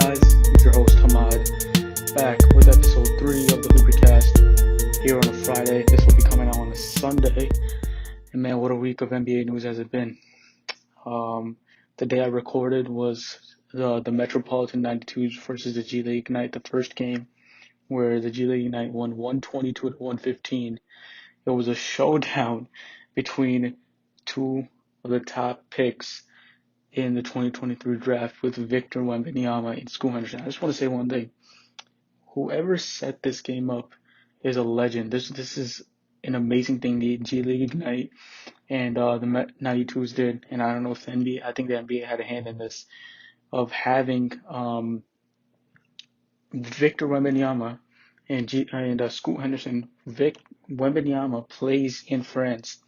guys? It's your host Hamad, back with episode 3 of the HooperCast here on a Friday. This will be coming out on a Sunday. And man, what a week of NBA news has it been. Um, the day I recorded was the Metropolitan 92s versus the G League Ignite, the first game where the G League Ignite won 122 to 115. It was a showdown between two of the top picks in the 2023 draft with Victor Wembanyama and Scoot Henderson. I just want to say one thing. Whoever set this game up is a legend. This is an amazing thing the G League Ignite and the 92s did. And I don't know if the NBA, I think the NBA had a hand in this, of having Victor Wembanyama and Scoot Henderson. Wembanyama plays in France.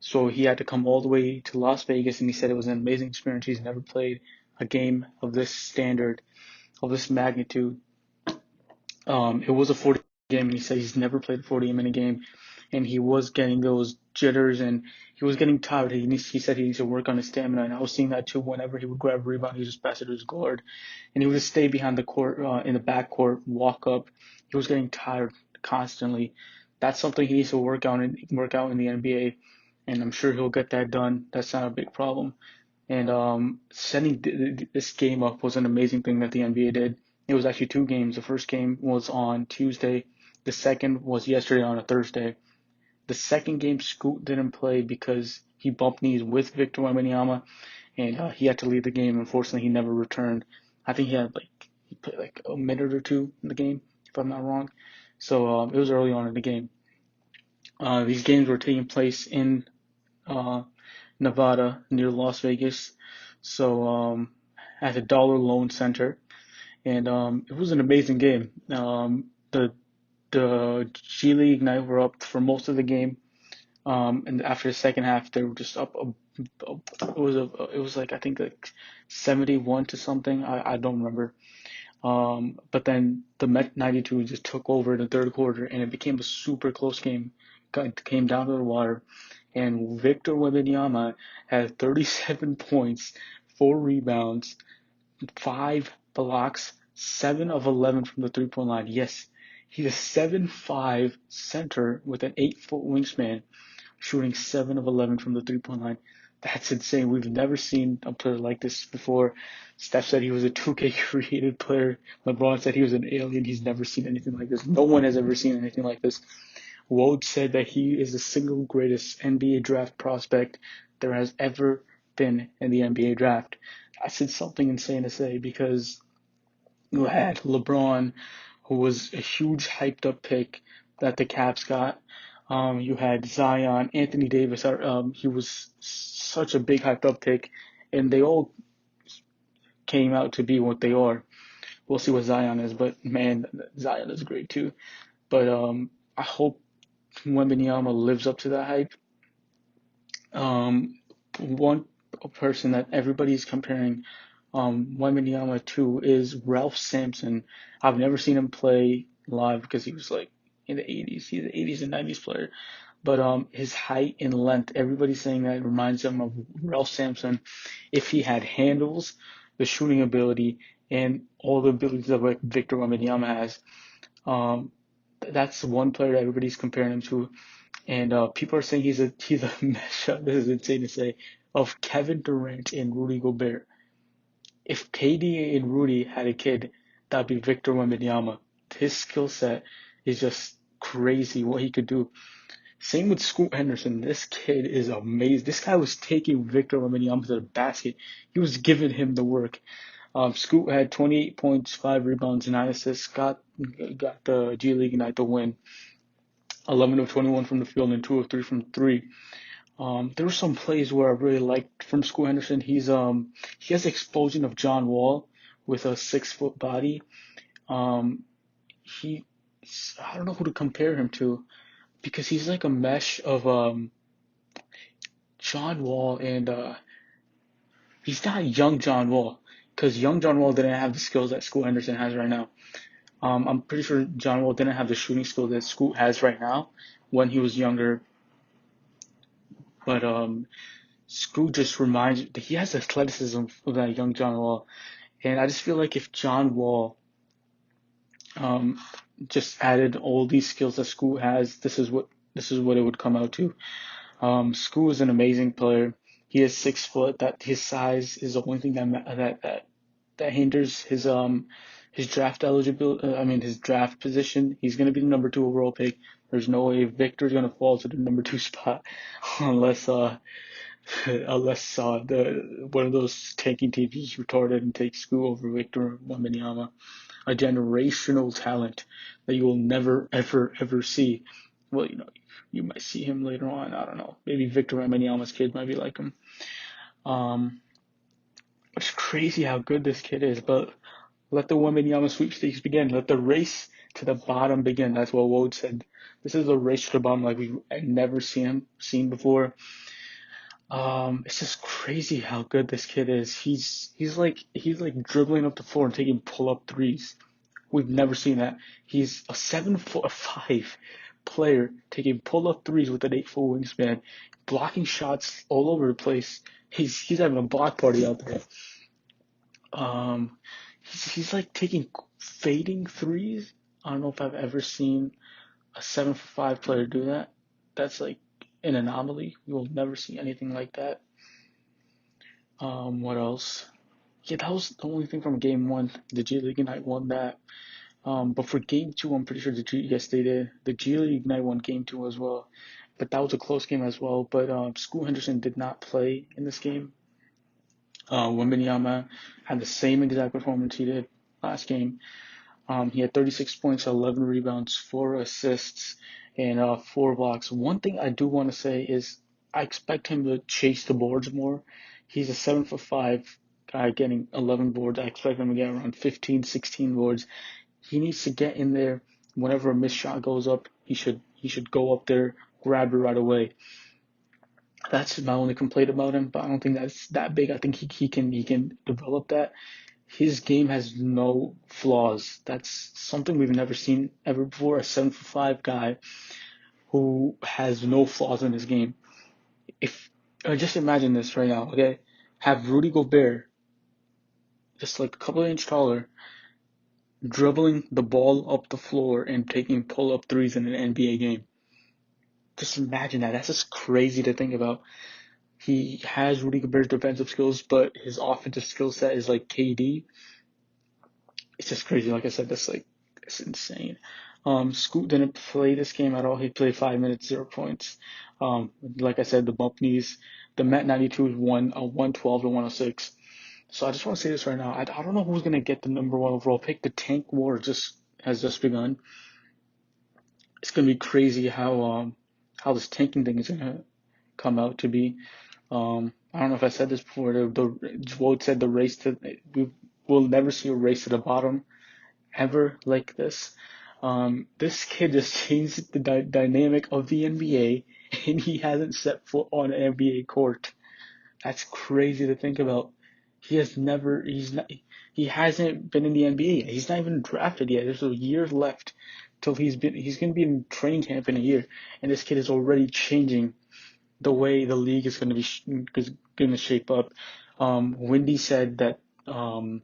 So he had to come all the way to Las Vegas, and he said it was an amazing experience. He's never played a game of this standard, of this magnitude. It was a 40 game, and he said he's never played a 40-minute game, and he was getting those jitters, and he was getting tired. He said he needs to work on his stamina, and I was seeing that too. Whenever he would grab a rebound, he would just pass it to his guard, and he would just stay behind the court, in the back court, walk up. He was getting tired constantly. That's something he needs to work out in the NBA. And I'm sure he'll get that done. That's not a big problem. And setting this game up was an amazing thing that the NBA did. It was actually two games. The first game was on Tuesday. The second was yesterday on a Thursday. The second game, Scoot didn't play because he bumped knees with Victor Wembanyama, and he had to leave the game. Unfortunately, he never returned. I think he played like a minute or two in the game, if I'm not wrong. So it was early on in the game. These games were taking place in Nevada near Las Vegas, so at the Dollar Loan Center, and it was an amazing game. The G League Ignite were up for most of the game, and after the second half, they were just up. It was like I think like 71 to something. I don't remember. But then the Met 92 just took over in the third quarter, and it became a super close game. It came down to the wire, and Victor Wembanyama had 37 points, 4 rebounds, 5 blocks, 7 of 11 from the three-point line. Yes, he's a 7'5" center with an 8-foot wingspan, shooting 7 of 11 from the three-point line. That's insane. We've never seen a player like this before. Steph said he was a 2K created player. LeBron said he was an alien. He's never seen anything like this. No one has ever seen anything like this. Woj said that he is the single greatest NBA draft prospect there has ever been in the NBA draft. I said something insane to say because you had LeBron, who was a huge hyped up pick that the Caps got. You had Zion, Anthony Davis. He was such a big hyped up pick, and they all came out to be what they are. We'll see what Zion is, but man, Zion is great too. But I hope Wembanyama lives up to that hype. One person that everybody's comparing Wembanyama to is Ralph Sampson. I've never seen him play live because he was like in the 80s. He's an 80s and 90s player. But his height and length, everybody's saying that it reminds him of Ralph Sampson if he had handles, the shooting ability, and all the abilities that Victor Wembanyama has. That's one player that everybody's comparing him to. And people are saying he's a mashup, this is insane to say, of Kevin Durant and Rudy Gobert. If KD and Rudy had a kid, that'd be Victor Wembanyama. His skill set is just crazy what he could do. Same with Scoot Henderson. This kid is amazing. This guy was taking Victor Wembanyama to the basket. He was giving him the work. Scoot had 28 points, 5 rebounds, 9 assists. Got the G League Ignite the win. 11 of 21 from the field and 2 of 3 from 3. There were some plays where I really liked from Scoot Henderson. He has the explosion of John Wall with a 6-foot body. I don't know who to compare him to because he's like a mesh of John Wall and he's not young John Wall because young John Wall didn't have the skills that Scoot Henderson has right now. I'm pretty sure John Wall didn't have the shooting skill that Scoot has right now when he was younger. But Scoot just reminds he has the athleticism of that young John Wall. And I just feel like if John Wall um, just added all these skills that Scoot has, this is what it would come out to. Scoot is an amazing player. He is 6 foot. That his size is the only thing that hinders his draft eligibility. I mean his draft position. He's gonna be the number 2 overall pick. There's no way Victor's gonna fall to the number 2 spot unless the one of those tanking teams is retarded and takes Scoot over Victor Wembanyama, a generational talent that you will never, ever, ever see. Well, you might see him later on. I don't know. Maybe Victor Wembanyama's kid might be like him. Um, it's crazy how good this kid is, but let the Wembanyama sweepstakes begin. Let the race to the bottom begin. That's what Woj said. This is a race to the bottom like we've never seen before. It's just crazy how good this kid is. He's like dribbling up the floor and taking pull-up threes. We've never seen that. He's a 7'5" player taking pull-up threes with an 8-foot wingspan, blocking shots all over the place. He's having a block party out there. Um, he's like taking fading threes. I don't know if I've ever seen a 7'5" player do that. That's like an anomaly. You will never see anything like that. What else? Yeah, that was the only thing from game one. The G League Ignite won that. But for game two, I'm pretty sure they did. The G League Ignite won game two as well. But that was a close game as well. But Scoot Henderson did not play in this game. Wembanyama had the same exact performance he did last game. He had 36 points, 11 rebounds, 4 assists, and 4 blocks. One thing I do want to say is I expect him to chase the boards more. He's a 7'5" guy getting 11 boards. I expect him to get around 15, 16 boards. He needs to get in there. Whenever a missed shot goes up, he should go up there, grab it right away. That's my only complaint about him, but I don't think that's that big. I think he can develop that. His game has no flaws. That's something we've never seen ever before. A 7'5" guy who has no flaws in his game. If just imagine this right now, okay? Have Rudy Gobert, just like a couple of inches taller, dribbling the ball up the floor and taking pull-up threes in an NBA game. Just imagine that. That's just crazy to think about. He has Rudy Gobert's defensive skills, but his offensive skill set is like KD. It's just crazy. Like I said, it's insane. Scoot didn't play this game at all. He played 5 minutes, 0 points. Like I said, the bump knees. The Met 92 is 112 to 106. So I just want to say this right now. I don't know who's gonna get the number 1 overall pick. The tank war has just begun. It's gonna be crazy how this tanking thing is gonna come out to be. I don't know if I said this before. Vote said we will never see a race to the bottom ever like this. This kid just changed the dynamic of the NBA, and he hasn't set foot on an NBA court. That's crazy to think about. He hasn't been in the NBA yet. He's not even drafted yet. There's a year left till he's going to be in training camp in a year, and this kid is already changing the way the league is going to shape up. Wendy said that the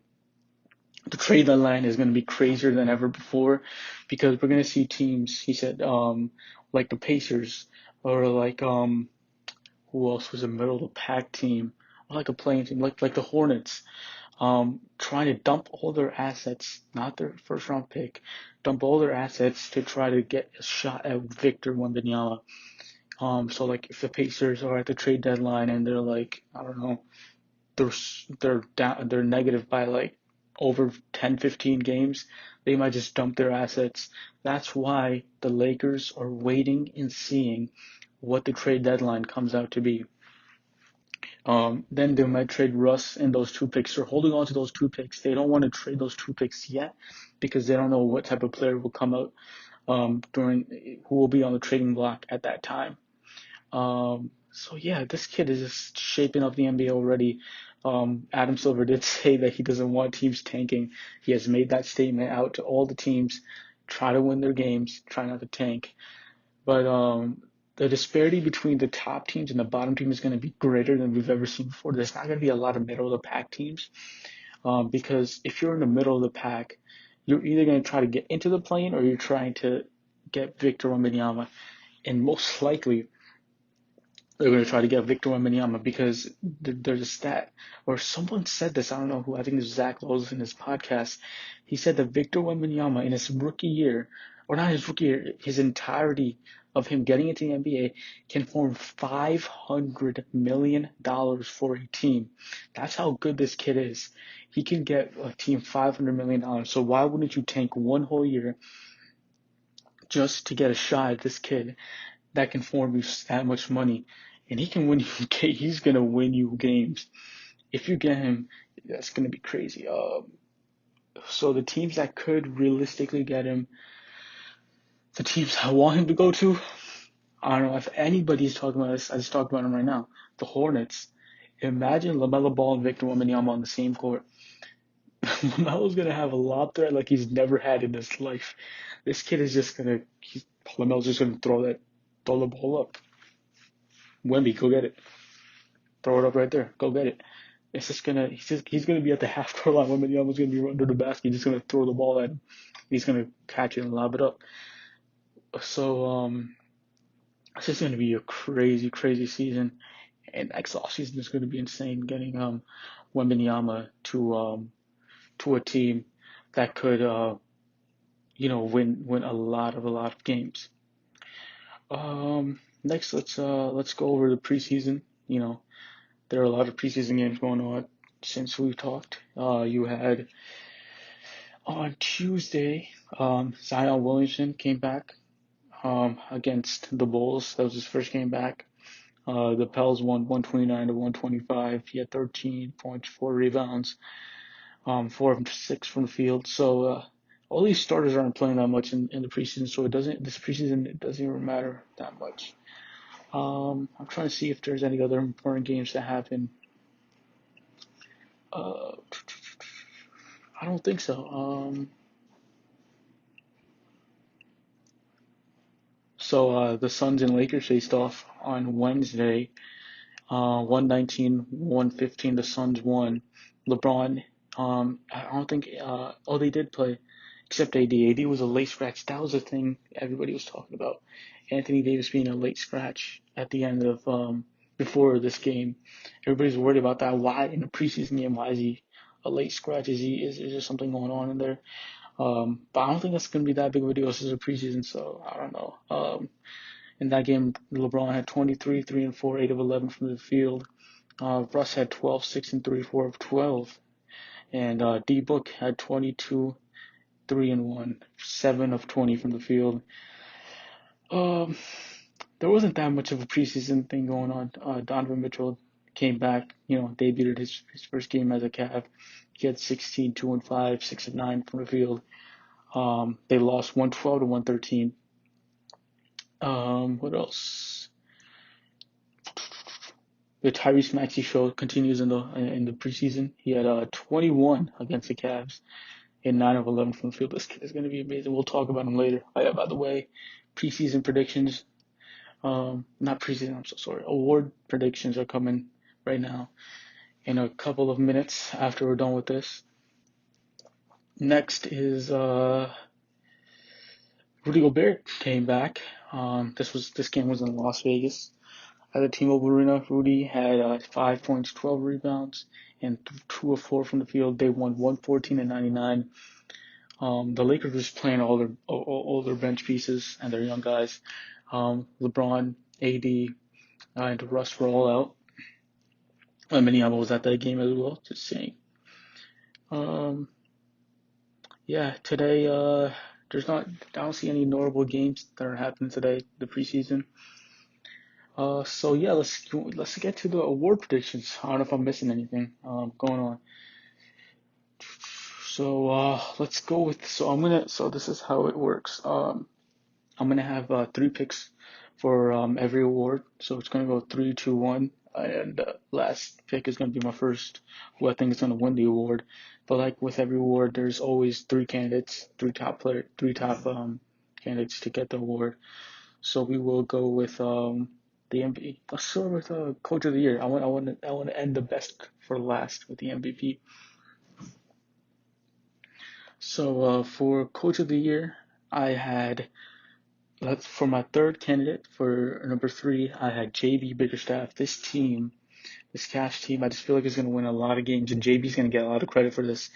trade deadline is going to be crazier than ever before because we're going to see teams. He said like the Pacers or like who else was a middle of the pack team or like a playing team like the Hornets. Trying to dump all their assets, not their first round pick, dump all their assets to try to get a shot at Victor Wembanyama. So like if the Pacers are at the trade deadline and they're like, I don't know, they're negative by like over 10, 15 games, they might just dump their assets. That's why the Lakers are waiting and seeing what the trade deadline comes out to be. Then they might trade Russ and those 2 picks. They're holding on to those 2 picks. They don't want to trade those 2 picks yet because they don't know what type of player will come out who will be on the trading block at that time. So yeah, this kid is just shaping up the NBA already. Adam Silver did say that he doesn't want teams tanking. He has made that statement out to all the teams. Try to win their games, try not to tank. But the disparity between the top teams and the bottom team is going to be greater than we've ever seen before. There's not going to be a lot of middle of the pack teams. Because if you're in the middle of the pack, you're either going to try to get into the plane or you're trying to get Victor Wembanyama, and most likely they're going to try to get Victor Wembanyama because there's a stat, or someone said this, I don't know who, I think it was Zach Lowe's in his podcast. He said that Victor Wembanyama in his rookie year, or not his rookie year, his entirety of him getting into the NBA can form $500 million for a team. That's how good this kid is. He can get a team $500 million. So why wouldn't you tank one whole year just to get a shot at this kid that can form you that much money? And he can win you. He's gonna win you games if you get him. That's gonna be crazy. So the teams that could realistically get him, the teams I want him to go to, I don't know if anybody's talking about this. I just talked about him right now. The Hornets. Imagine LaMelo Ball and Victor Wembanyama on the same court. LaMelo's gonna have a lob threat like he's never had in his life. This kid is just gonna. LaMelo's just gonna throw the ball up. Wemby, go get it. Throw it up right there. Go get it. It's just gonna. He's gonna be at the half court line. Wembanyama's gonna be under the basket. He's just gonna throw the ball at him. He's gonna catch it and lob it up. So it's just gonna be a crazy, crazy season. And next offseason is gonna be insane. Getting Wembanyama to a team that could win a lot of games. Next, let's go over the preseason. There are a lot of preseason games going on since we've talked. You had on Tuesday, Zion Williamson came back against the Bulls. That was his first game back. The Pels won 129 to 125. He had 13 points, 4 rebounds, 4 of 6 from the field. So all these starters aren't playing that much in the preseason, so this preseason it doesn't even matter that much. I'm trying to see if there's any other important games that happen. I don't think so. So the Suns and Lakers faced off on Wednesday. 119-115. The Suns won. LeBron. I don't think. They did play, except AD. AD was a late scratch. That was the thing everybody was talking about. Anthony Davis being a late scratch at the end of before this game. Everybody's worried about that. Why in the preseason game? Why is he a late scratch? Is there something going on in there? But I don't think that's gonna be that big of a deal. This is a preseason, so I don't know. In that game, LeBron had 23, 3 and 4, 8 of 11 from the field. Russ had 12, 6 and 3, 4 of 12. And D-Book had 22, 3 and 1, 7 of 20 from the field. There wasn't that much of a preseason thing going on. Donovan Mitchell came back, debuted his first game as a Cav. He had 16, 2 and 5, 6 and 9 from the field. They lost 112 to 113. What else? The Tyrese Maxey show continues in the preseason. He had 21 against the Cavs and 9 of 11 from the field. This kid is going to be amazing. We'll talk about him later. Oh, yeah, by the way, preseason predictions. Not preseason. I'm so sorry. Award predictions are coming right now in a couple of minutes after we're done with this. Next is Rudy Gobert came back. This game was in Las Vegas. At the T-Mobile Arena, Rudy had 5 points, 12 rebounds, and 2 of 4 from the field. They won 114 and 99. The Lakers were just playing all their bench pieces and their young guys. LeBron, AD, and Russ were all out. Wembanyama was at that game as well. Just saying. Today I don't see any notable games that are happening today. The preseason. Let's get to the award predictions. I don't know if I'm missing anything going on. So let's go with. So this is how it works. I'm gonna have 3 picks for every award. So it's gonna go 3, 2, 1, and last pick is gonna be my first, who I think is gonna win the award. But like with every award, there's always 3 candidates, 3 top candidates to get the award. So we will go with the MVP. Let's start with Coach of the Year. I want to end the best for last with the MVP. So for Coach of the Year, I had for my third candidate for number three, I had JB Bickerstaff. This Cavs team, I just feel like is going to win a lot of games, and JB's going to get a lot of credit for this.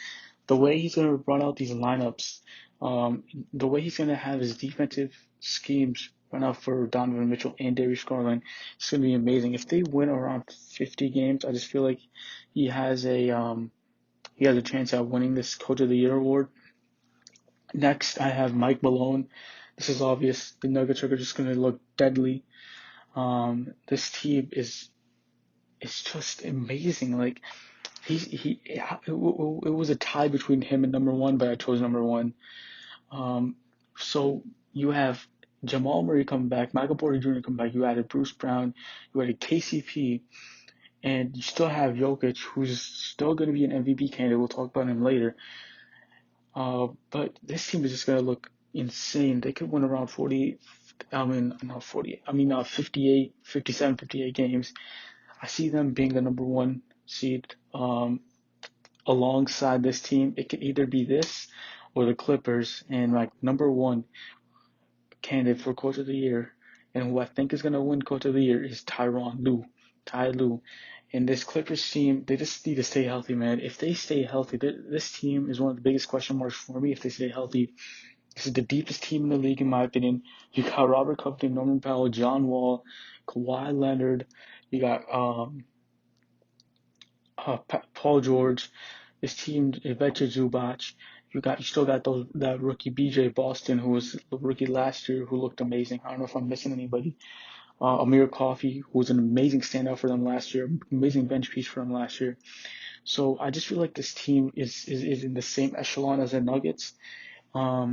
The way he's going to run out these lineups, um, the way he's going to have his defensive schemes run out for Donovan Mitchell and Darius Garland, it's going to be amazing. If they win around 50 games, I just feel like he has a chance at winning this Coach of the Year award. Next, I have Mike Malone. This is obvious. The Nuggets are just going to look deadly. This team is just amazing. Like it was a tie between him and number one, but I chose number one. So you have Jamal Murray coming back, Michael Porter Jr. coming back. You added Bruce Brown, you added KCP, and you still have Jokic, who's still going to be an MVP candidate. We'll talk about him later. But this team is just going to look insane. They could win around 40, I mean, not 40, I mean, 58, 57, 58 games. I see them being the number one seed alongside this team. It could either be this or the Clippers. And like number one candidate for Coach of the Year, and who I think is going to win Coach of the Year, is Ty Lue. And this Clippers team, they just need to stay healthy, man. If they stay healthy, this team is one of the biggest question marks for me. If they stay healthy, this is the deepest team in the league, in my opinion. You got Robert Covington, Norman Powell, John Wall, Kawhi Leonard. You got Paul George. This team, Ivica Zubac. You still got that rookie BJ Boston, who was the rookie last year, who looked amazing. I don't know if I'm missing anybody. Amir Coffey, who was an amazing standout for them last year, amazing bench piece for them last year. So I just feel like this team is in the same echelon as the Nuggets. I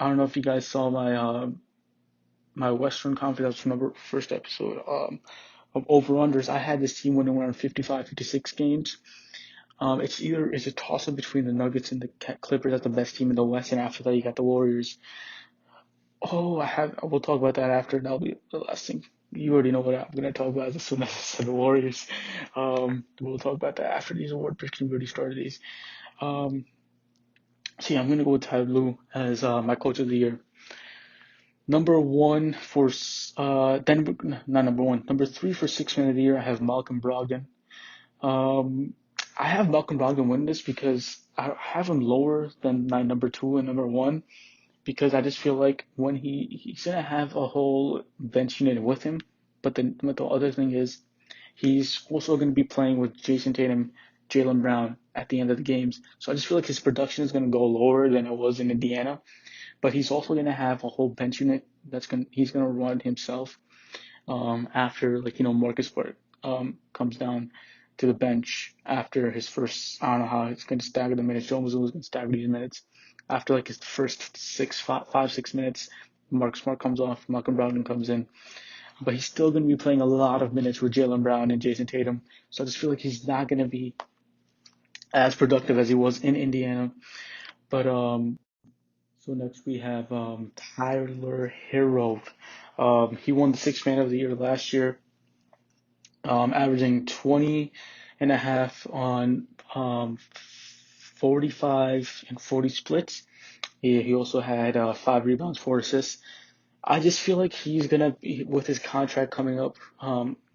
don't know if you guys saw my Western Conference, that's from the first episode of over-unders. I had this team winning around 55, 56 games. It's a toss-up between the Nuggets and the Clippers as the best team in the West, and after that you got the Warriors. We'll talk about that after. That'll be the last thing. You already know what I'm going to talk about as soon as I said the Warriors. We'll talk about that after these award predictions already started these. Um, so yeah, I'm going to go with Ty Lue as my Coach of the Year. Number one for not number one. Number three for Sixth Man of the Year, I have Malcolm Brogdon. I have Malcolm Brogdon win this because I have him lower than my number two and number one, because I just feel like when he's gonna have a whole bench unit with him, but the other thing is he's also gonna be playing with Jason Tatum, Jaylen Brown at the end of the games. So I just feel like his production is gonna go lower than it was in Indiana, but he's also gonna have a whole bench unit he's gonna run himself. After Marcus Smart comes down to the bench after his first, I don't know how it's going to stagger the minutes. Joe Mazzulla is going to stagger these minutes. After his first 6 minutes, Marcus Smart comes off, Malcolm Brogdon comes in. But he's still going to be playing a lot of minutes with Jaylen Brown and Jason Tatum. So I just feel like he's not going to be as productive as he was in Indiana. But so next we have Tyler Hero. He won the Sixth Man of the Year last year, averaging 20 and a half on 45 and 40 splits. He also had 5 rebounds, 4 assists. I just feel like he's going to be, with his contract coming up,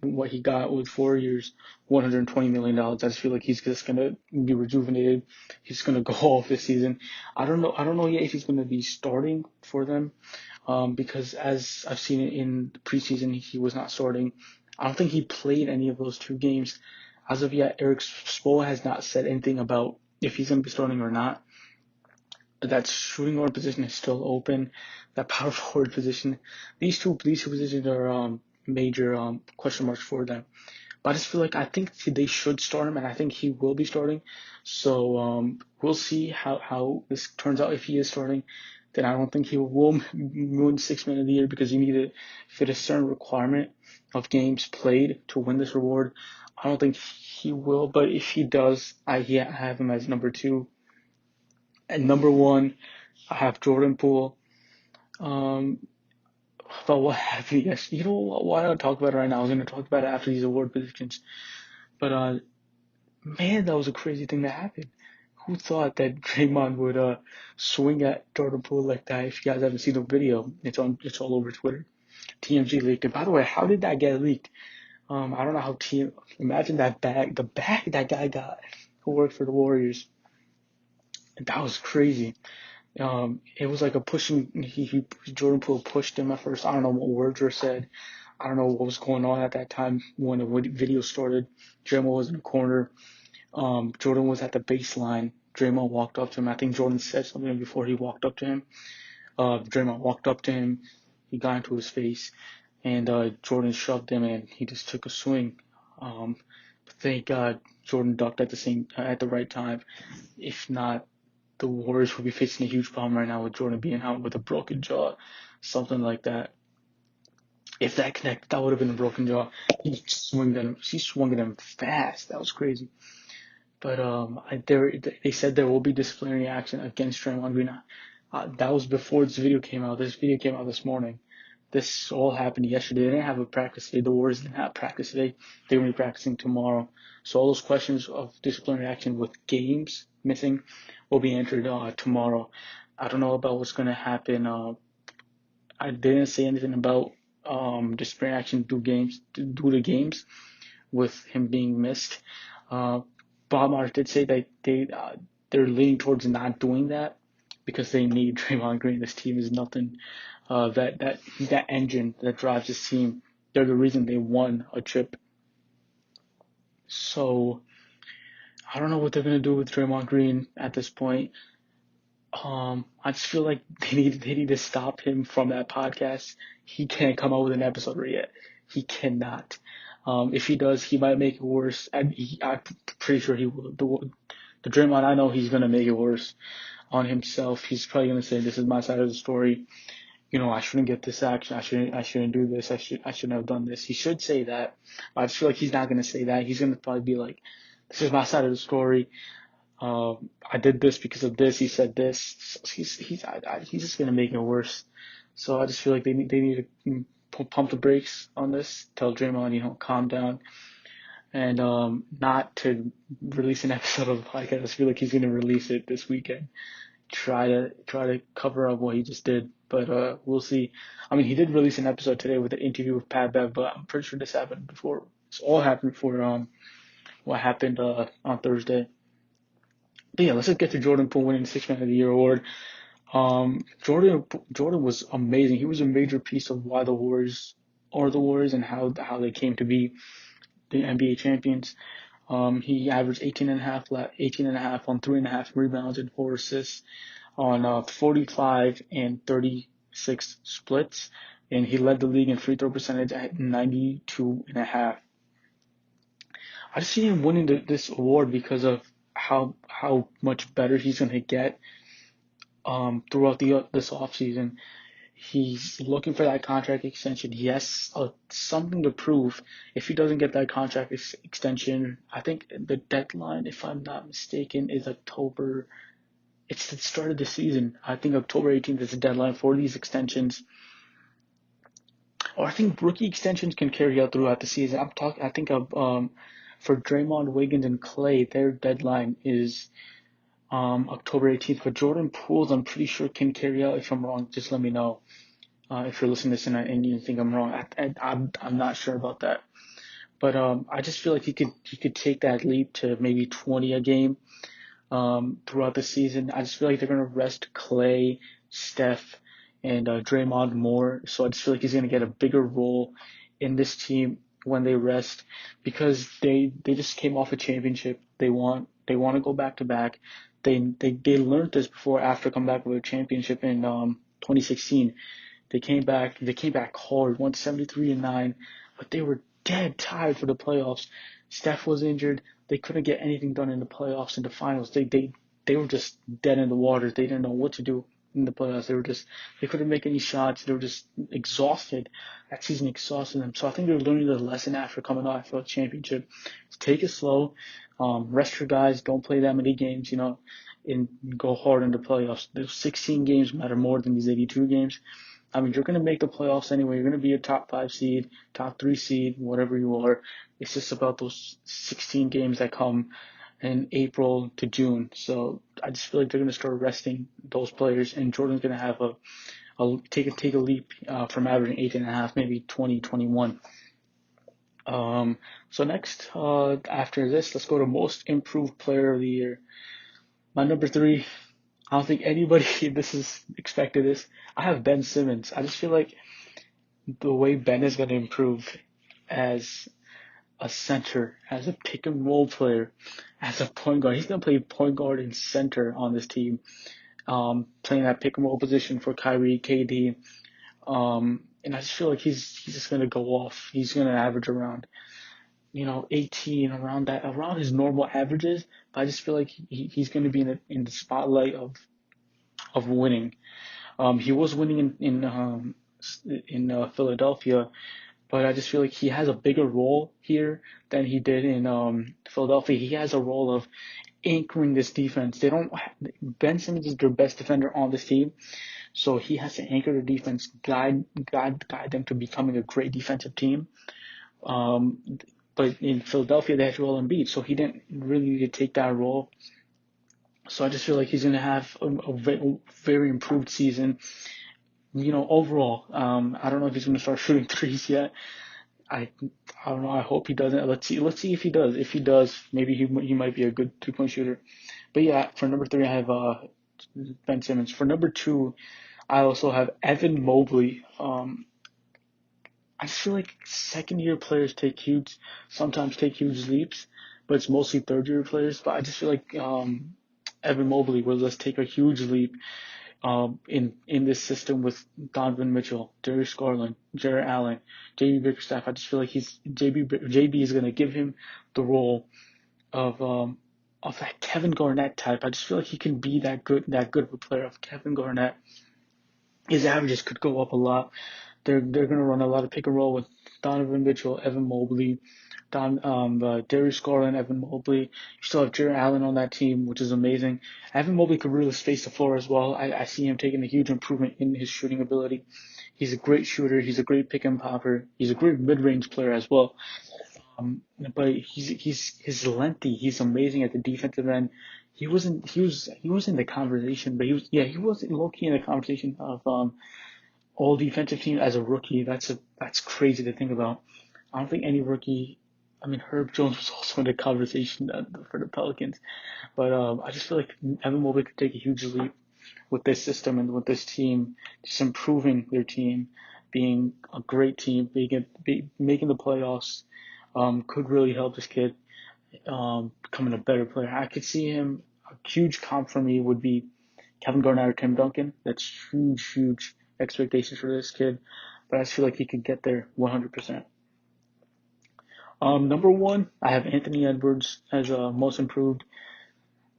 what he got with 4 years, $120 million. I just feel like he's just going to be rejuvenated. He's going to go off this season. I don't know yet if he's going to be starting for them, because as I've seen it in the preseason, he was not starting. I don't think he played any of those 2 games. As of yet, Eric Spoelstra has not said anything about if he's going to be starting or not. That shooting guard position is still open. That power forward position, these two positions are major question marks for them. But I just feel like I think they should start him, and I think he will be starting. So we'll see how this turns out. If he is starting, then I don't think he will win Sixth Man of the Year, because you need to fit a certain requirement of games played to win this award. I don't think he will, but if he does, I have him as number 2. And number 1, I have Jordan Poole. But what happened? Yes, you know what? Why don't I talk about it right now? I was going to talk about it after these award predictions. But man, that was a crazy thing that happened. Who thought that Draymond would swing at Jordan Poole like that? If you guys haven't seen the video, it's all over Twitter. TMG leaked it. By the way, how did that get leaked? I don't know how imagine the bag that guy got who worked for the Warriors. That was crazy. It was like a pushing. Jordan Poole pushed him at first. I don't know what words were said. I don't know what was going on at that time when the video started. Draymond was in the corner. Jordan was at the baseline. Draymond walked up to him. I think Jordan said something before he walked up to him. Draymond walked up to him. He got into his face, and Jordan shoved him, and he just took a swing. Thank God Jordan ducked at the right time. If not, the Warriors would be facing a huge problem right now with Jordan being out with a broken jaw, something like that. If that connected, that would have been a broken jaw. He swung at him fast. That was crazy. But they said there will be disciplinary action against Draymond Green. That was before this video came out. This video came out this morning. This all happened yesterday. They didn't have a practice today. The Warriors didn't have practice today. They're going to be practicing tomorrow. So all those questions of disciplinary action with games missing will be answered tomorrow. I don't know about what's going to happen. I didn't say anything about disciplinary action due to games with him being missed. Bob Myers did say that they're leaning towards not doing that because they need Draymond Green. This team is nothing. That engine that drives this team, they're the reason they won a chip. So I don't know what they're gonna do with Draymond Green at this point. I just feel like they need to stop him from that podcast. He can't come out with an episode yet. He cannot. If he does, he might make it worse. I'm pretty sure he will. The Draymond I know, he's gonna make it worse on himself. He's probably gonna say, "This is my side of the story. I shouldn't get this action. I shouldn't do this. I shouldn't have done this." He should say that. But I just feel like he's not gonna say that. He's gonna probably be like, "This is my side of the story. I did this because of this. He said this." He's just gonna make it worse. So I just feel like they need to pump the brakes on this. Tell Draymond, calm down, and not to release an episode of the podcast. I just feel like he's gonna release it this weekend. Try to cover up what he just did, but we'll see. I mean, he did release an episode today with an interview with Pat Bev, but I'm pretty sure this happened before. This all happened before what happened on Thursday. But yeah, let's just get to Jordan Poole winning the Sixth Man of the Year award. Jordan was amazing. He was a major piece of why the Warriors are the Warriors and how they came to be the NBA champions. He averaged 18.5 on 3.5 rebounds and 4 assists on 45 and 36 splits, and he led the league in free throw percentage at 92.5. I just see him winning this award because of how much better he's going to get throughout this offseason. He's looking for that contract extension. He has something to prove. If he doesn't get that contract extension, I think the deadline, if I'm not mistaken, is October. It's the start of the season. I think October 18th is the deadline for these extensions. Or I think rookie extensions can carry out throughout the season. I think of for Draymond, Wiggins, and Clay, their deadline is October 18th. But Jordan Poole's, I'm pretty sure, can carry out. If I'm wrong, just let me know. If you're listening to this and you think I'm wrong, I'm not sure about that. But I just feel like he could take that leap to maybe 20 a game throughout the season. I just feel like they're gonna rest Clay, Steph, and Draymond more. So I just feel like he's gonna get a bigger role in this team when they rest because they just came off a championship. They want to go back to back. They learned this before after coming back with a championship in 2016. They came back hard, 173-9, but they were dead tired for the playoffs. Steph was injured. They couldn't get anything done in the playoffs and the finals. They were just dead in the water. They didn't know what to do in the playoffs. They couldn't make any shots. They were just exhausted. That season exhausted them. So I think they're learning the lesson after coming off a championship. Take it slow. Rest your guys. Don't play that many games, and go hard in the playoffs. Those 16 games matter more than these 82 games. I mean, you're going to make the playoffs anyway. You're going to be a top 5 seed, top 3 seed, whatever you are. It's just about those 16 games that come in April to June. So I just feel like they're going to start resting those players, and Jordan's going to have take a leap from averaging 8.5, maybe 20, 21. So next, after this, let's go to most improved player of the year. My number three, I don't think anybody this is expected this. I have Ben Simmons. I just feel like the way Ben is going to improve as a center, as a pick and roll player, as a point guard. He's going to play point guard and center on this team, playing that pick and roll position for Kyrie, KD. And I just feel like he's just going to go off. He's going to average around 18, around his normal averages. But I just feel like he's going to be in the spotlight of winning. He was winning in Philadelphia, but I just feel like he has a bigger role here than he did in Philadelphia. He has a role of anchoring this defense. Ben Simmons is their best defender on this team, so he has to anchor the defense, guide them to becoming a great defensive team. But in Philadelphia, they had Joel Embiid, so he didn't really need to take that role. So I just feel like he's going to have a very improved season. Overall, I don't know if he's going to start shooting threes yet. I don't know. I hope he doesn't. Let's see if he does. If he does, maybe he might be a good 2-point shooter. But yeah, for number three, I have Ben Simmons. For number two, I also have Evan Mobley. I just feel like second year players sometimes take huge leaps, but it's mostly third year players. But I just feel like Evan Mobley will just take a huge leap in this system with Donovan Mitchell, Darius Garland, Jarrett Allen, JB Bickerstaff. I just feel like JB is gonna give him the role of that Kevin Garnett type. I just feel like he can be that good of a player of Kevin Garnett. His averages could go up a lot. They're gonna run a lot of pick and roll with Donovan Mitchell, Evan Mobley, Darius Garland, Evan Mobley. You still have Jarrett Allen on that team, which is amazing. Evan Mobley could really space the floor as well. I see him taking a huge improvement in his shooting ability. He's a great shooter. He's a great pick and popper. He's a great mid-range player as well. But he's lengthy. He's amazing at the defensive end. He was in the conversation, but he was low key in the conversation of all defensive team as a rookie. That's crazy to think about. I don't think any rookie. I mean, Herb Jones was also in the conversation for the Pelicans, but I just feel like Evan Mobley could take a huge leap with this system and with this team, just improving their team, being a great team, making the playoffs. Could really help this kid becoming a better player. I could see him. A huge comp for me would be Kevin Garnett or Tim Duncan. That's huge expectations for this kid, but I just feel like he could get there 100%. Number one, I have Anthony Edwards as most improved.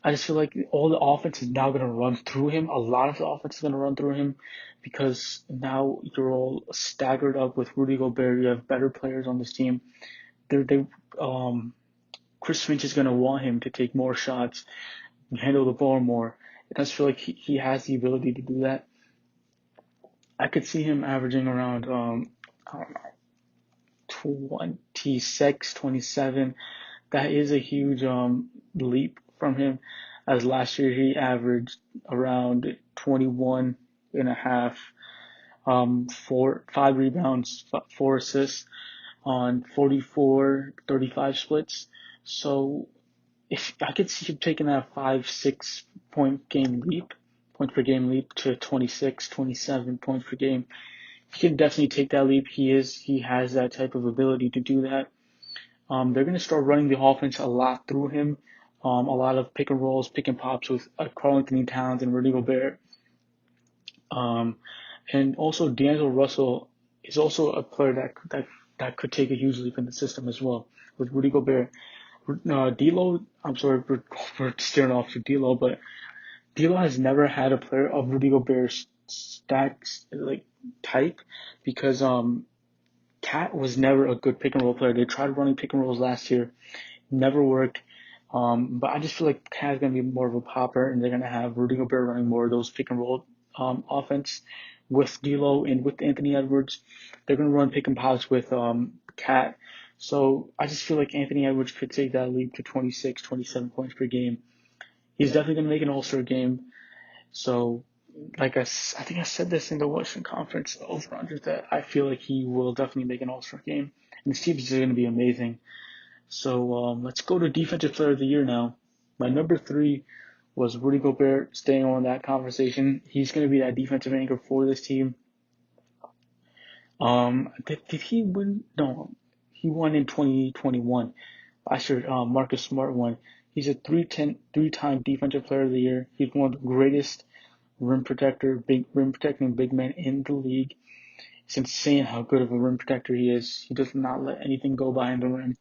I just feel like all the offense is now going to run through him. A lot of the offense is going to run through him because now you're all staggered up with Rudy Gobert. You have better players on this team. Chris Finch is going to want him to take more shots, handle the ball more. I just feel like he has the ability to do that. I could see him averaging around, I don't know, 26, 27. That is a huge leap from him, as last year he averaged around 21 and a half, 5 rebounds, 4 assists on 44-35 splits. So if I could see him taking that 5-6 point point per game leap to 26, 27 points per game, he can definitely take that leap. He has that type of ability to do that. They're going to start running the offense a lot through him. A lot of pick and rolls, pick and pops with Karl-Anthony Towns and Rudy Gobert. And also D'Angelo Russell is also a player that could take a huge leap in the system as well with Rudy Gobert. D'Lo, I'm sorry, we're steering off to D'Lo, but D'Lo has never had a player of Rudy Gobert's stats type because Cat was never a good pick and roll player. They tried running pick and rolls last year, never worked. But I just feel like Cat is going to be more of a popper, and they're going to have Rudy Gobert running more of those pick and roll offense with D'Lo and with Anthony Edwards. They're going to run pick and pops with Cat So I just feel like Anthony Edwards could take that leap to 26, 27 points per game. He's definitely going to make an All-Star game. So, I think I said this in the Western Conference over-under that I feel like he will definitely make an All-Star game. And this team is going to be amazing. So let's go to Defensive Player of the Year now. My number 3 was Rudy Gobert, staying on that conversation. He's going to be that defensive anchor for this team. Did he win? No, he won in 2021. Last year, Marcus Smart won. He's a three-time Defensive Player of the Year. He's one of the greatest rim protecting big men in the league. It's insane how good of a rim protector he is. He does not let anything go behind the rim.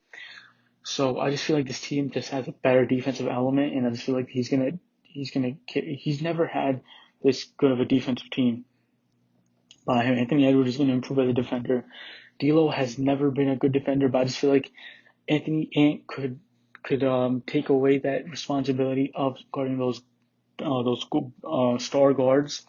So I just feel like this team just has a better defensive element, and I just feel like he's never had this good of a defensive team. Anthony Edwards is going to improve as a defender. D'Lo has never been a good defender, but I just feel like Anthony Ant could take away that responsibility of guarding those star guards.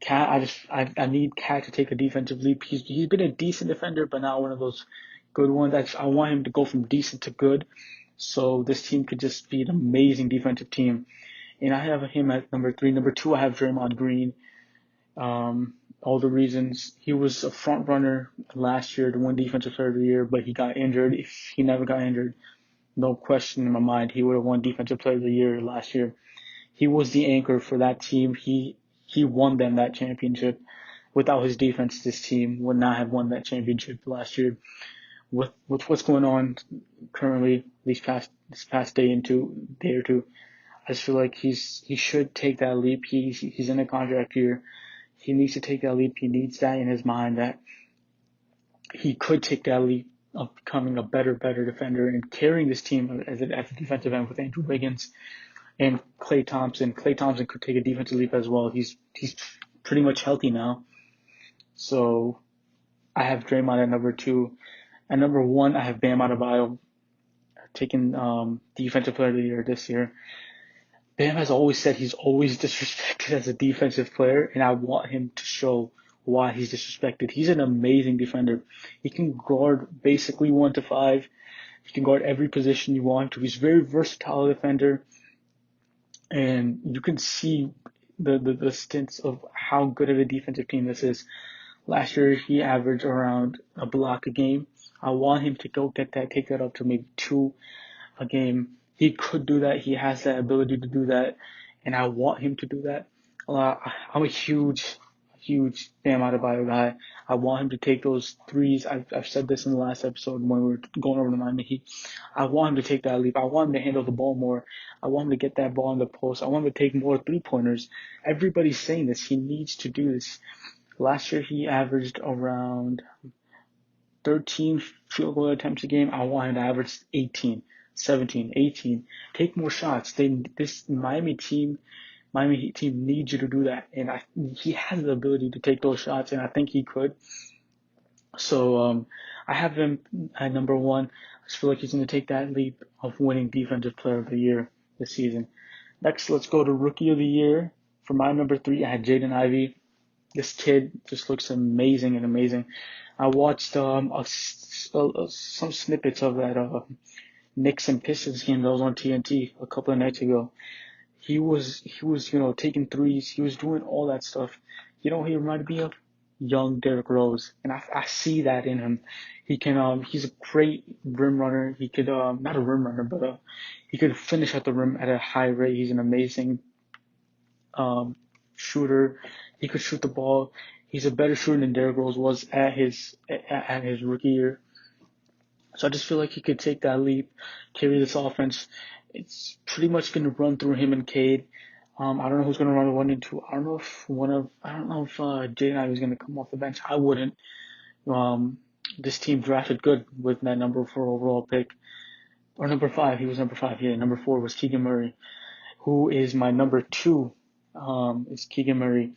Cat, I need Cat to take a defensive leap. He's been a decent defender, but not one of those good ones. I want him to go from decent to good, so this team could just be an amazing defensive team. And I have him at number 3. Number 2, I have Draymond Green. All the reasons. He was a front runner last year to win Defensive Player of the Year, but he got injured. If he never got injured, no question in my mind, he would have won Defensive Player of the Year last year. He was the anchor for that team. He won them that championship. Without his defense, this team would not have won that championship last year. With what's going on currently this past day or two, I just feel like he should take that leap. He's in a contract year. He needs to take that leap. He needs that in his mind that he could take that leap of becoming a better defender and carrying this team as a defensive end with Andrew Wiggins and Klay Thompson. Klay Thompson could take a defensive leap as well. He's pretty much healthy now. So I have Draymond at number 2. At number 1, I have Bam Adebayo taking Defensive Player of the Year this year. Bam has always said he's always disrespected as a defensive player, and I want him to show why he's disrespected. He's an amazing defender. He can guard basically 1 to 5. He can guard every position you want him to. He's a very versatile defender, and you can see the stints of how good of a defensive team this is. Last year, he averaged around a block a game. I want him to go take that up to maybe 2 a game. He could do that. He has that ability to do that, and I want him to do that. I'm a huge Bam Adebayo guy. I want him to take those threes. I've said this in the last episode when we were going over the Miami Heat. I want him to take that leap. I want him to handle the ball more. I want him to get that ball in the post. I want him to take more 3-pointers. Everybody's saying this. He needs to do this. Last year, he averaged around 13 field goal attempts a game. I want him to average 18, 17, 18. Take more shots. This Miami Heat team needs you to do that. And he has the ability to take those shots, and I think he could. So I have him at number 1. I just feel like he's going to take that leap of winning Defensive Player of the Year this season. Next, let's go to Rookie of the Year. For my number 3, I had Jaden Ivey. This kid just looks amazing. I watched some snippets of that Knicks and Pistons game that was on TNT a couple of nights ago. He was taking threes. He was doing all that stuff. He reminded me of young Derrick Rose, and I see that in him. He's a great rim runner. He could not a rim runner, but he could finish at the rim at a high rate. He's an amazing shooter. He could shoot the ball. He's a better shooter than Derrick Rose was at his rookie year. So I just feel like he could take that leap, carry this offense. It's pretty much going to run through him and Cade. I don't know who's going to run 1 and 2. I don't know if Jaden Ivey is going to come off the bench. I wouldn't. This team drafted good with that number 4 overall pick. Or number 5. He was number 5. Yeah, number 4 was Keegan Murray, who is my number 2. Is Keegan Murray.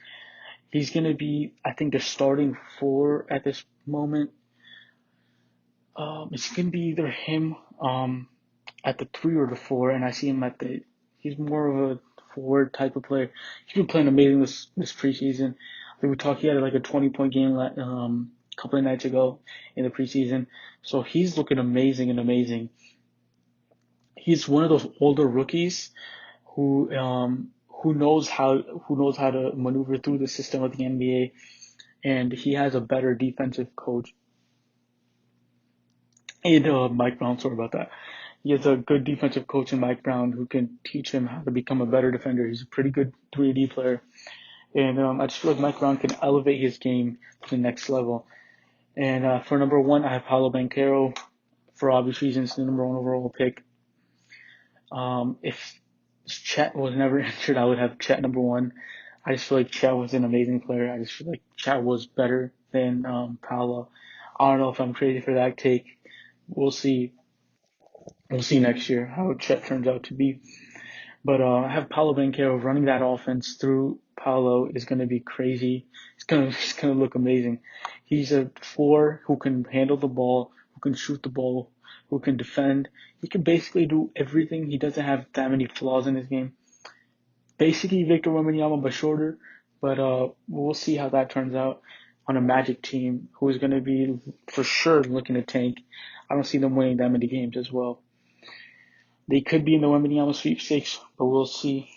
He's going to be, I think, the starting 4 at this moment. It's going to be either him at the 3 or the 4, and I see him he's more of a forward type of player. He's been playing amazing this preseason. I think he had like a 20-point game a couple of nights ago in the preseason. So he's looking amazing and amazing. He's one of those older rookies who knows how to maneuver through the system of the NBA, and he has a better defensive coach. And Mike Brown, sorry about that. He has a good defensive coach in Mike Brown who can teach him how to become a better defender. He's a pretty good 3D player. And I just feel like Mike Brown can elevate his game to the next level. And for number one, I have Paolo Banchero. For obvious reasons, the number one overall pick. If Chet was never injured, I would have Chet number one. I just feel like Chet was an amazing player. I just feel like Chet was better than Paolo. I don't know if I'm crazy for that take. We'll see. We'll see next year how Chet turns out to be. But I have Paolo Banchero running that offense through Paolo is going to be crazy. It's gonna look amazing. He's a four who can handle the ball, who can shoot the ball, who can defend. He can basically do everything. He doesn't have that many flaws in his game. Basically Victor Wembanyama, but shorter. But we'll see how that turns out on a Magic team who is going to be for sure looking to tank. I don't see them winning that many games as well. They could be in the Wembanyama sweepstakes, but we'll see.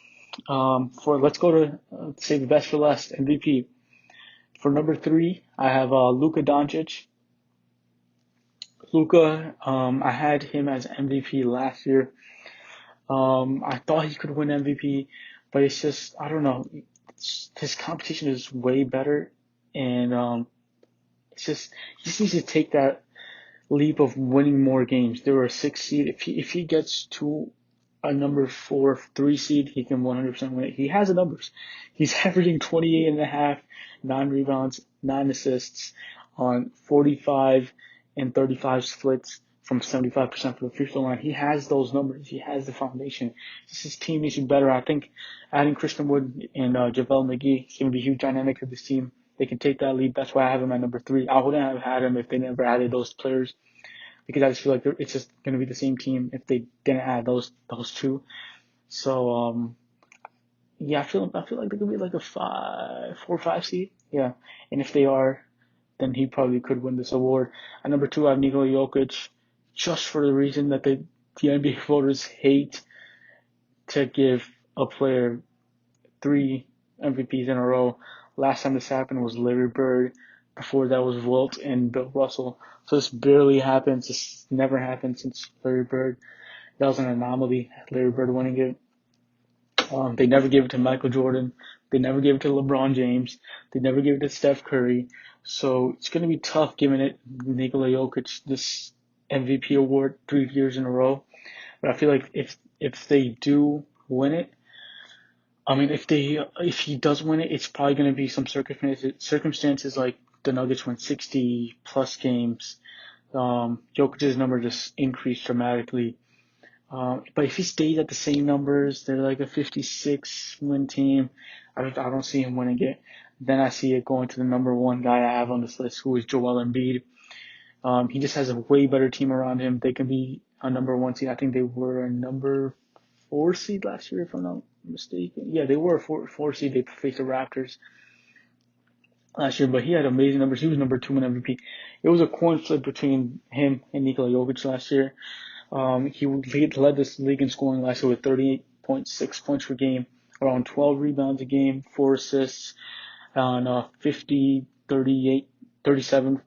Let's go to say the best for last MVP. For number three, I have Luka Doncic. Luka, I had him as MVP last year. I thought he could win MVP, but it's just I don't know. His competition is way better, and it's just he just needs to take that leap of winning more games. They were a 6 seed. If he gets to a number 3 seed, he can 100% win it. He has the numbers. He's averaging 28.5, 9 rebounds, 9 assists on 45 and 35 splits from 75% for the free throw line. He has those numbers. He has the foundation. Just his team needs to be better. I think adding Christian Wood and JaVale McGee is going to be a huge dynamic for this team. They can take that lead. That's why I have him at number 3. I wouldn't have had him if they never added those players, because I just feel like it's just going to be the same team if they didn't add those two. So yeah, I feel like they could be like a 4 or 5 seed. Yeah, and if they are, then he probably could win this award. At number 2, I have Nikola Jokic, just for the reason that the NBA voters hate to give a player 3 MVPs in a row. Last time this happened was Larry Bird. Before that was Wilt and Bill Russell. So this barely happens. This never happened since Larry Bird. That was an anomaly, Larry Bird winning it. They never gave it to Michael Jordan. They never gave it to LeBron James. They never gave it to Steph Curry. So it's going to be tough giving it Nikola Jokic this MVP award 3 years in a row. But I feel like if they do win it, I mean, if he does win it, it's probably going to be some circumstances like the Nuggets win 60 plus games. Jokic's number just increased dramatically. But if he stays at the same numbers, they're like a 56 win team. I don't see him winning it. Then I see it going to the number 1 guy I have on this list, who is Joel Embiid. He just has a way better team around him. They can be a number 1 seed. I think they were a number 4 seed last year, if I'm not mistaken. Yeah, they were a 4 seed. They faced the Raptors last year, but he had amazing numbers. He was number 2 in MVP. It was a coin flip between him and Nikola Jokic last year. He led this league in scoring last year with 38.6 points per game, around 12 rebounds a game, 4 assists, on 50, 38, 37%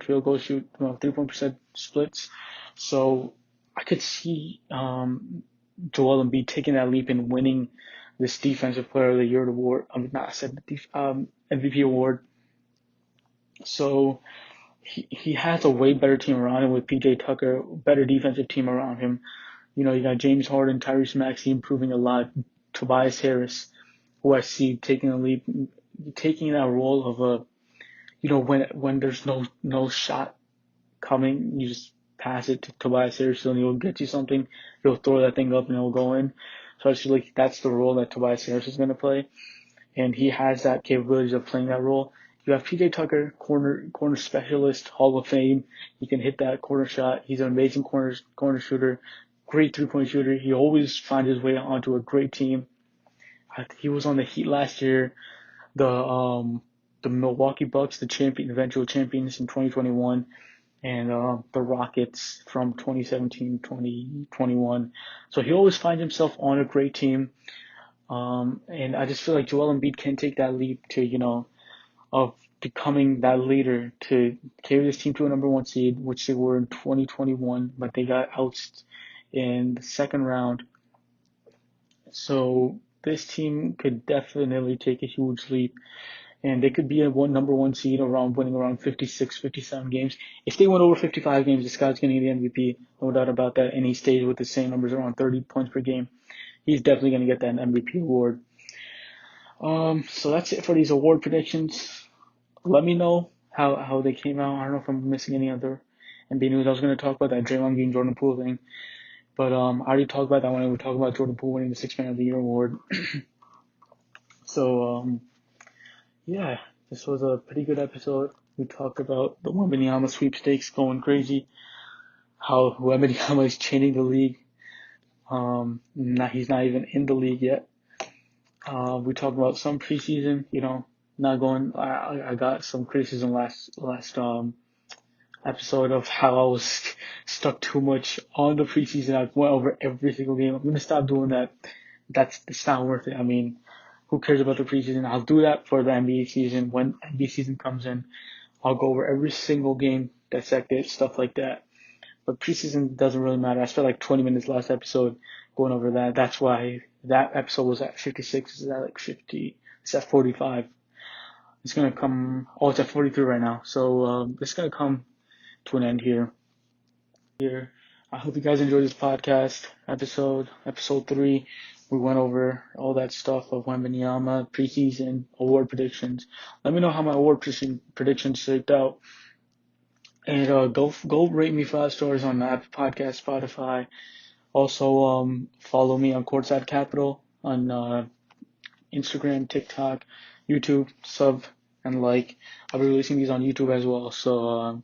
field goal shoot, 3-point percent splits. So I could see Joel Embiid taking that leap and winning this Defensive Player of the Year award. MVP award. So he has a way better team around him with PJ Tucker, better defensive team around him. You know, you got James Harden, Tyrese Maxey improving a lot, Tobias Harris, who I see taking a leap, taking that role of when there's no shot coming, you just pass it to Tobias Harris and he'll get you something. He'll throw that thing up and it'll go in. So I feel like that's the role that Tobias Harris is going to play, and he has that capability of playing that role. You have PJ Tucker, corner specialist, Hall of Fame. He can hit that corner shot. He's an amazing corner shooter, great 3-point shooter. He always finds his way onto a great team. He was on the Heat last year. The the Milwaukee Bucks, the eventual champions in 2021, and the Rockets from 2017, 2021. So he always finds himself on a great team. And I just feel like Joel Embiid can take that leap to, of becoming that leader to carry this team to a number one seed, which they were in 2021, but they got ousted in the second round. So this team could definitely take a huge leap, and they could be a number one seed winning around 56, 57 games. If they win over 55 games, this guy's going to get the MVP, no doubt about that, and he stays with the same numbers, around 30 points per game. He's definitely going to get that MVP award. So that's it for these award predictions. Let me know how they came out. I don't know if I'm missing any other NBA news. I was going to talk about that Draymond Green Jordan Poole thing, but I already talked about that when we were talking about Jordan Poole winning the Sixth Man of the Year award. So yeah, this was a pretty good episode. We talked about the Wembanyama sweepstakes going crazy, how Wembanyama is changing the league. He's not even in the league yet. We talked about some preseason, not going. I got some criticism last episode of how I was stuck too much on the preseason. I went over every single game. I'm gonna stop doing that. It's not worth it. I mean, who cares about the preseason? I'll do that for the NBA season. When NBA season comes in, I'll go over every single game, dissect it, stuff like that. But preseason doesn't really matter. I spent like 20 minutes last episode going over that. That's why that episode was at 56. It's at like 50. It's at 45. It's going to come. Oh, it's at 43 right now. So it's going to come to an end here. I hope you guys enjoyed this podcast episode 3. We went over all that stuff of Wembanyama, preseason, award predictions. Let me know how my award predictions shaped out. And go rate me 5 stars on Apple Podcast, Spotify. Also, follow me on Courtside Capital on Instagram, TikTok, YouTube, sub, and like. I'll be releasing these on YouTube as well, so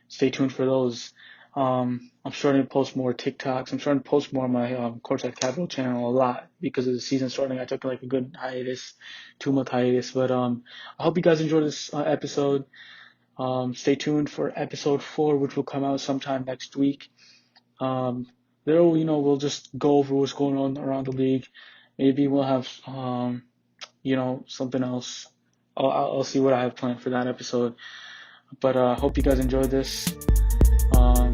stay tuned for those. I'm starting to post more TikToks. I'm starting to post more on my Courtside Capital channel a lot because of the season starting. I took like a good hiatus, 2-month hiatus. But I hope you guys enjoyed this episode. Stay tuned for episode 4, which will come out sometime next week. We'll just go over what's going on around the league. Maybe we'll have, something else. I'll see what I have planned for that episode. But hope you guys enjoyed this.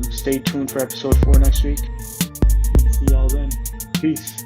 Stay tuned for episode 4 next week. See y'all then. Peace.